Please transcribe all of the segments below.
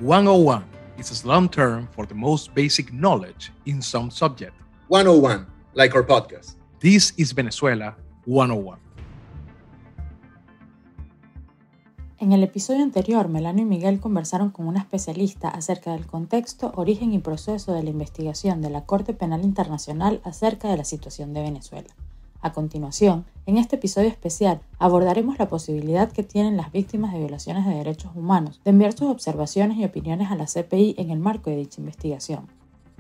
101 is a slang term for the most basic knowledge in some subject. 101, like our podcast. This is Venezuela 101. En el episodio anterior, Melano y Miguel conversaron con una especialista acerca del contexto, origen y proceso de la investigación de la Corte Penal Internacional acerca de la situación de Venezuela. A continuación, en este episodio especial, abordaremos la posibilidad que tienen las víctimas de violaciones de derechos humanos de enviar sus observaciones y opiniones a la CPI en el marco de dicha investigación.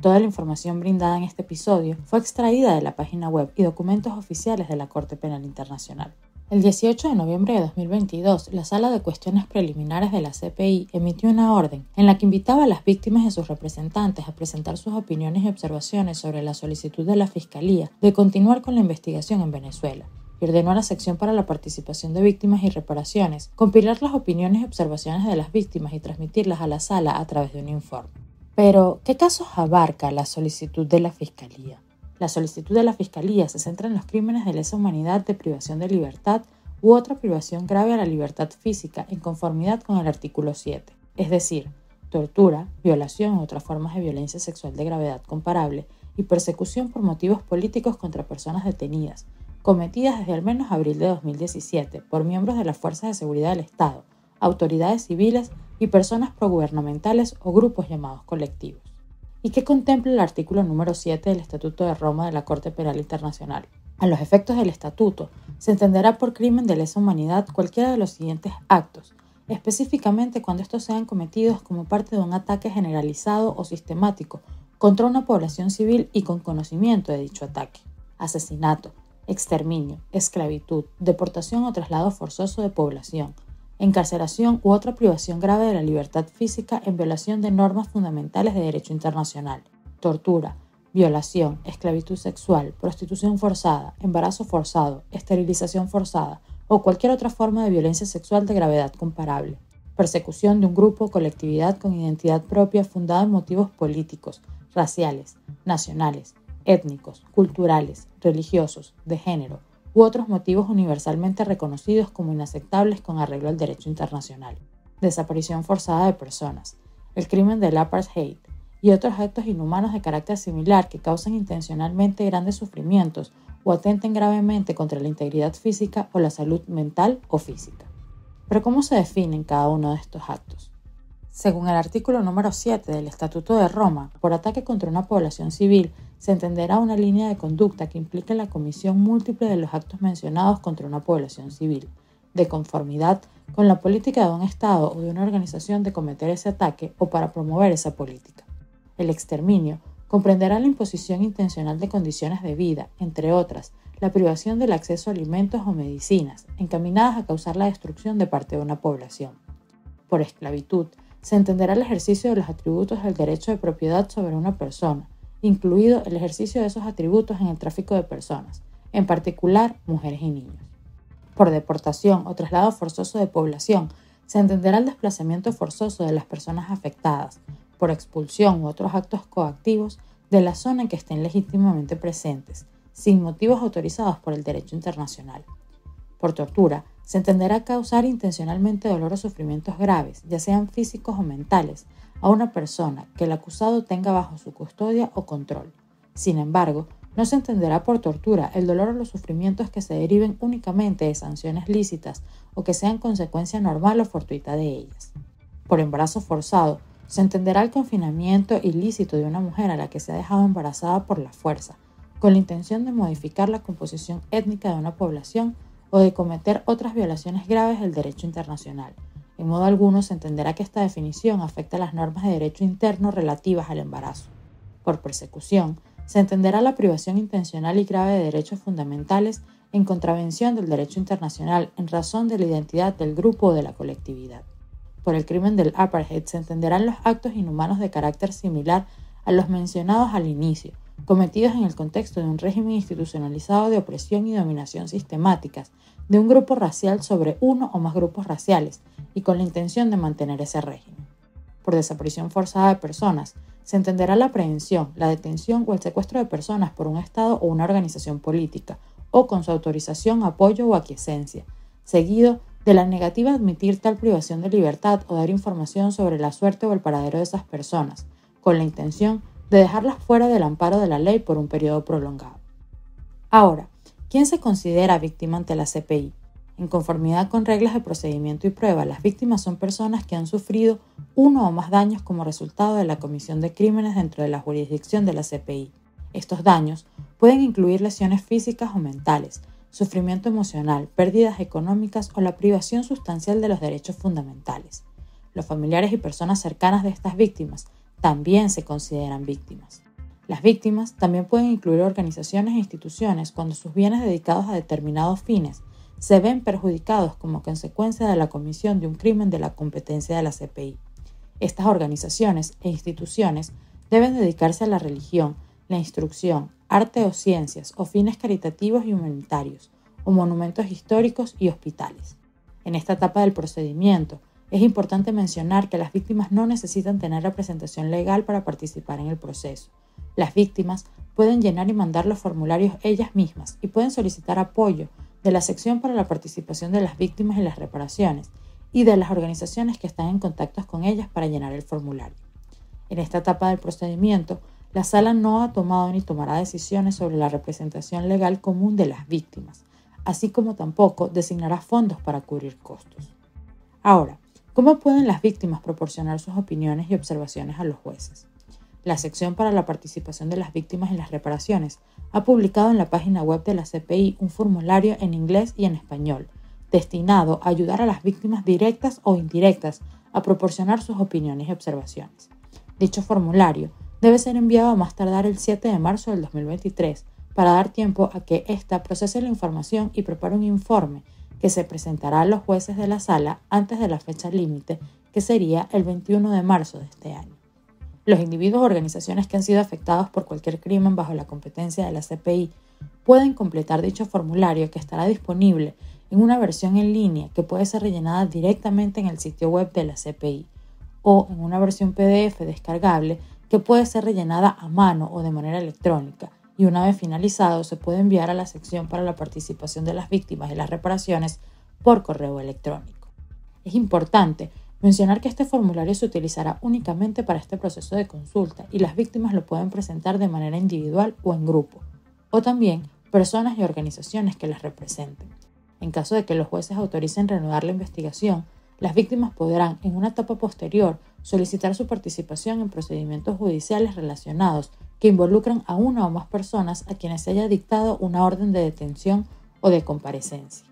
Toda la información brindada en este episodio fue extraída de la página web y documentos oficiales de la Corte Penal Internacional. El 18 de noviembre de 2022, la Sala de Cuestiones Preliminares de la CPI emitió una orden en la que invitaba a las víctimas y a sus representantes a presentar sus opiniones y observaciones sobre la solicitud de la Fiscalía de continuar con la investigación en Venezuela y ordenó a la Sección para la Participación de Víctimas y Reparaciones compilar las opiniones y observaciones de las víctimas y transmitirlas a la Sala a través de un informe. Pero, ¿qué casos abarca la solicitud de la Fiscalía? La solicitud de la Fiscalía se centra en los crímenes de lesa humanidad de privación de libertad u otra privación grave a la libertad física en conformidad con el artículo 7, es decir, tortura, violación u otras formas de violencia sexual de gravedad comparable y persecución por motivos políticos contra personas detenidas, cometidas desde al menos abril de 2017 por miembros de las Fuerzas de Seguridad del Estado, autoridades civiles y personas progubernamentales o grupos llamados colectivos. ¿Y qué contempla el artículo número 7 del Estatuto de Roma de la Corte Penal Internacional? A los efectos del Estatuto, se entenderá por crimen de lesa humanidad cualquiera de los siguientes actos, específicamente cuando estos sean cometidos como parte de un ataque generalizado o sistemático contra una población civil y con conocimiento de dicho ataque. Asesinato, exterminio, esclavitud, deportación o traslado forzoso de población, encarcelación u otra privación grave de la libertad física en violación de normas fundamentales de derecho internacional, tortura, violación, esclavitud sexual, prostitución forzada, embarazo forzado, esterilización forzada o cualquier otra forma de violencia sexual de gravedad comparable, persecución de un grupo o colectividad con identidad propia fundada en motivos políticos, raciales, nacionales, étnicos, culturales, religiosos, de género, u otros motivos universalmente reconocidos como inaceptables con arreglo al derecho internacional, desaparición forzada de personas, el crimen del apartheid y otros actos inhumanos de carácter similar que causan intencionalmente grandes sufrimientos o atenten gravemente contra la integridad física o la salud mental o física. Pero ¿cómo se definen cada uno de estos actos? Según el artículo número 7 del Estatuto de Roma, por ataque contra una población civil se entenderá una línea de conducta que implique la comisión múltiple de los actos mencionados contra una población civil, de conformidad con la política de un Estado o de una organización de cometer ese ataque o para promover esa política. El exterminio comprenderá la imposición intencional de condiciones de vida, entre otras, la privación del acceso a alimentos o medicinas, encaminadas a causar la destrucción de parte de una población. Por esclavitud, se entenderá el ejercicio de los atributos del derecho de propiedad sobre una persona, incluido el ejercicio de esos atributos en el tráfico de personas, en particular mujeres y niños. Por deportación o traslado forzoso de población, se entenderá el desplazamiento forzoso de las personas afectadas, por expulsión u otros actos coactivos de la zona en que estén legítimamente presentes, sin motivos autorizados por el derecho internacional. Por tortura, se entenderá causar intencionalmente dolor o sufrimientos graves, ya sean físicos o mentales, a una persona que el acusado tenga bajo su custodia o control. Sin embargo, no se entenderá por tortura el dolor o los sufrimientos que se deriven únicamente de sanciones lícitas o que sean consecuencia normal o fortuita de ellas. Por embarazo forzado, se entenderá el confinamiento ilícito de una mujer a la que se ha dejado embarazada por la fuerza, con la intención de modificar la composición étnica de una población o de cometer otras violaciones graves del derecho internacional. En modo alguno se entenderá que esta definición afecta a las normas de derecho interno relativas al embarazo. Por persecución, se entenderá la privación intencional y grave de derechos fundamentales en contravención del derecho internacional en razón de la identidad del grupo o de la colectividad. Por el crimen del apartheid se entenderán los actos inhumanos de carácter similar a los mencionados al inicio, cometidos en el contexto de un régimen institucionalizado de opresión y dominación sistemáticas de un grupo racial sobre uno o más grupos raciales y con la intención de mantener ese régimen. Por desaparición forzada de personas, se entenderá la aprehensión, la detención o el secuestro de personas por un Estado o una organización política, o con su autorización, apoyo o aquiescencia, seguido de la negativa a admitir tal privación de libertad o dar información sobre la suerte o el paradero de esas personas, con la intención de dejarlas fuera del amparo de la ley por un periodo prolongado. Ahora, ¿quién se considera víctima ante la CPI? En conformidad con reglas de procedimiento y prueba, las víctimas son personas que han sufrido uno o más daños como resultado de la comisión de crímenes dentro de la jurisdicción de la CPI. Estos daños pueden incluir lesiones físicas o mentales, sufrimiento emocional, pérdidas económicas o la privación sustancial de los derechos fundamentales. Los familiares y personas cercanas de estas víctimas también se consideran víctimas. Las víctimas también pueden incluir organizaciones e instituciones cuando sus bienes dedicados a determinados fines se ven perjudicados como consecuencia de la comisión de un crimen de la competencia de la CPI. Estas organizaciones e instituciones deben dedicarse a la religión, la instrucción, arte o ciencias o fines caritativos y humanitarios, o monumentos históricos y hospitales. En esta etapa del procedimiento, es importante mencionar que las víctimas no necesitan tener representación legal para participar en el proceso. Las víctimas pueden llenar y mandar los formularios ellas mismas y pueden solicitar apoyo de la sección para la participación de las víctimas y las reparaciones y de las organizaciones que están en contacto con ellas para llenar el formulario. En esta etapa del procedimiento, la Sala no ha tomado ni tomará decisiones sobre la representación legal común de las víctimas, así como tampoco designará fondos para cubrir costos. Ahora, ¿cómo pueden las víctimas proporcionar sus opiniones y observaciones a los jueces? La sección para la participación de las víctimas y las reparaciones ha publicado en la página web de la CPI un formulario en inglés y en español, destinado a ayudar a las víctimas directas o indirectas a proporcionar sus opiniones y observaciones. Dicho formulario debe ser enviado a más tardar el 7 de marzo del 2023 para dar tiempo a que ésta procese la información y prepare un informe que se presentará a los jueces de la sala antes de la fecha límite, que sería el 21 de marzo de este año. Los individuos o organizaciones que han sido afectados por cualquier crimen bajo la competencia de la CPI pueden completar dicho formulario, que estará disponible en una versión en línea que puede ser rellenada directamente en el sitio web de la CPI o en una versión PDF descargable que puede ser rellenada a mano o de manera electrónica, y una vez finalizado se puede enviar a la sección para la participación de las víctimas y las reparaciones por correo electrónico. Es importante mencionar que este formulario se utilizará únicamente para este proceso de consulta y las víctimas lo pueden presentar de manera individual o en grupo, o también personas y organizaciones que las representen. En caso de que los jueces autoricen reanudar la investigación, las víctimas podrán, en una etapa posterior, solicitar su participación en procedimientos judiciales relacionados que involucran a una o más personas a quienes se haya dictado una orden de detención o de comparecencia.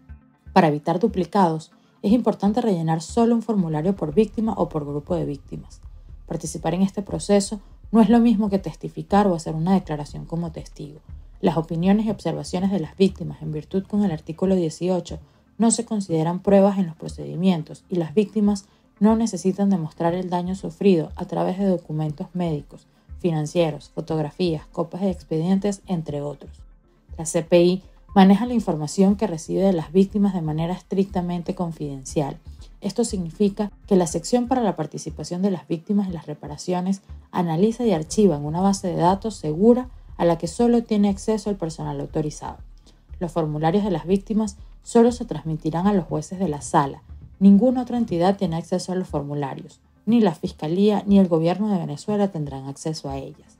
Para evitar duplicados, es importante rellenar solo un formulario por víctima o por grupo de víctimas. Participar en este proceso no es lo mismo que testificar o hacer una declaración como testigo. Las opiniones y observaciones de las víctimas, en virtud con el artículo 18, no se consideran pruebas en los procedimientos y las víctimas no necesitan demostrar el daño sufrido a través de documentos médicos, financieros, fotografías, copias de expedientes, entre otros. La CPI maneja la información que recibe de las víctimas de manera estrictamente confidencial. Esto significa que la sección para la participación de las víctimas y las reparaciones analiza y archiva en una base de datos segura a la que solo tiene acceso el personal autorizado. Los formularios de las víctimas solo se transmitirán a los jueces de la sala. Ninguna otra entidad tiene acceso a los formularios. Ni la Fiscalía ni el Gobierno de Venezuela tendrán acceso a ellas.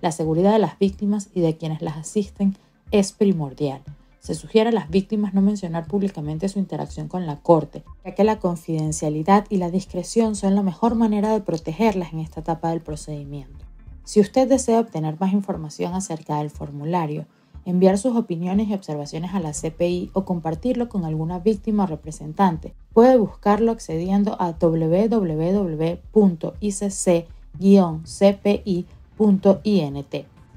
La seguridad de las víctimas y de quienes las asisten es primordial. Se sugiere a las víctimas no mencionar públicamente su interacción con la Corte, ya que la confidencialidad y la discreción son la mejor manera de protegerlas en esta etapa del procedimiento. Si usted desea obtener más información acerca del formulario, enviar sus opiniones y observaciones a la CPI o compartirlo con alguna víctima o representante, puede buscarlo accediendo a www.icc-cpi.int.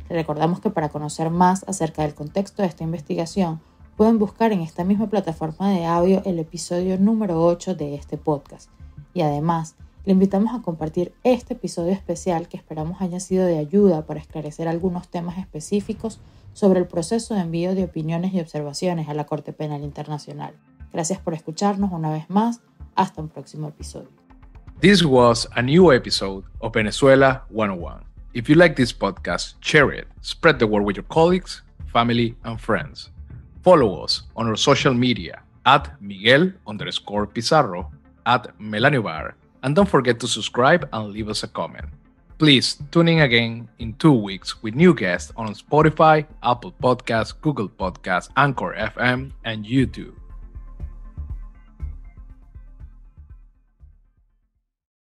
Recordamos que para conocer más acerca del contexto de esta investigación, pueden buscar en esta misma plataforma de audio el episodio número 8 de este podcast. Y además, le invitamos a compartir este episodio especial que esperamos haya sido de ayuda para esclarecer algunos temas específicos sobre el proceso de envío de opiniones y observaciones a la Corte Penal Internacional. Gracias por escucharnos una vez más. Hasta un próximo episodio. This was a new episode of Venezuela 101. If you like this podcast, share it, spread the word with your colleagues, family, and friends. Follow us on our social media at Miguel_Pizarro, at Melaniobar, and don't forget to subscribe and leave us a comment. Please tune in again in 2 weeks with new guests on Spotify, Apple Podcasts, Google Podcasts, Anchor FM, and YouTube.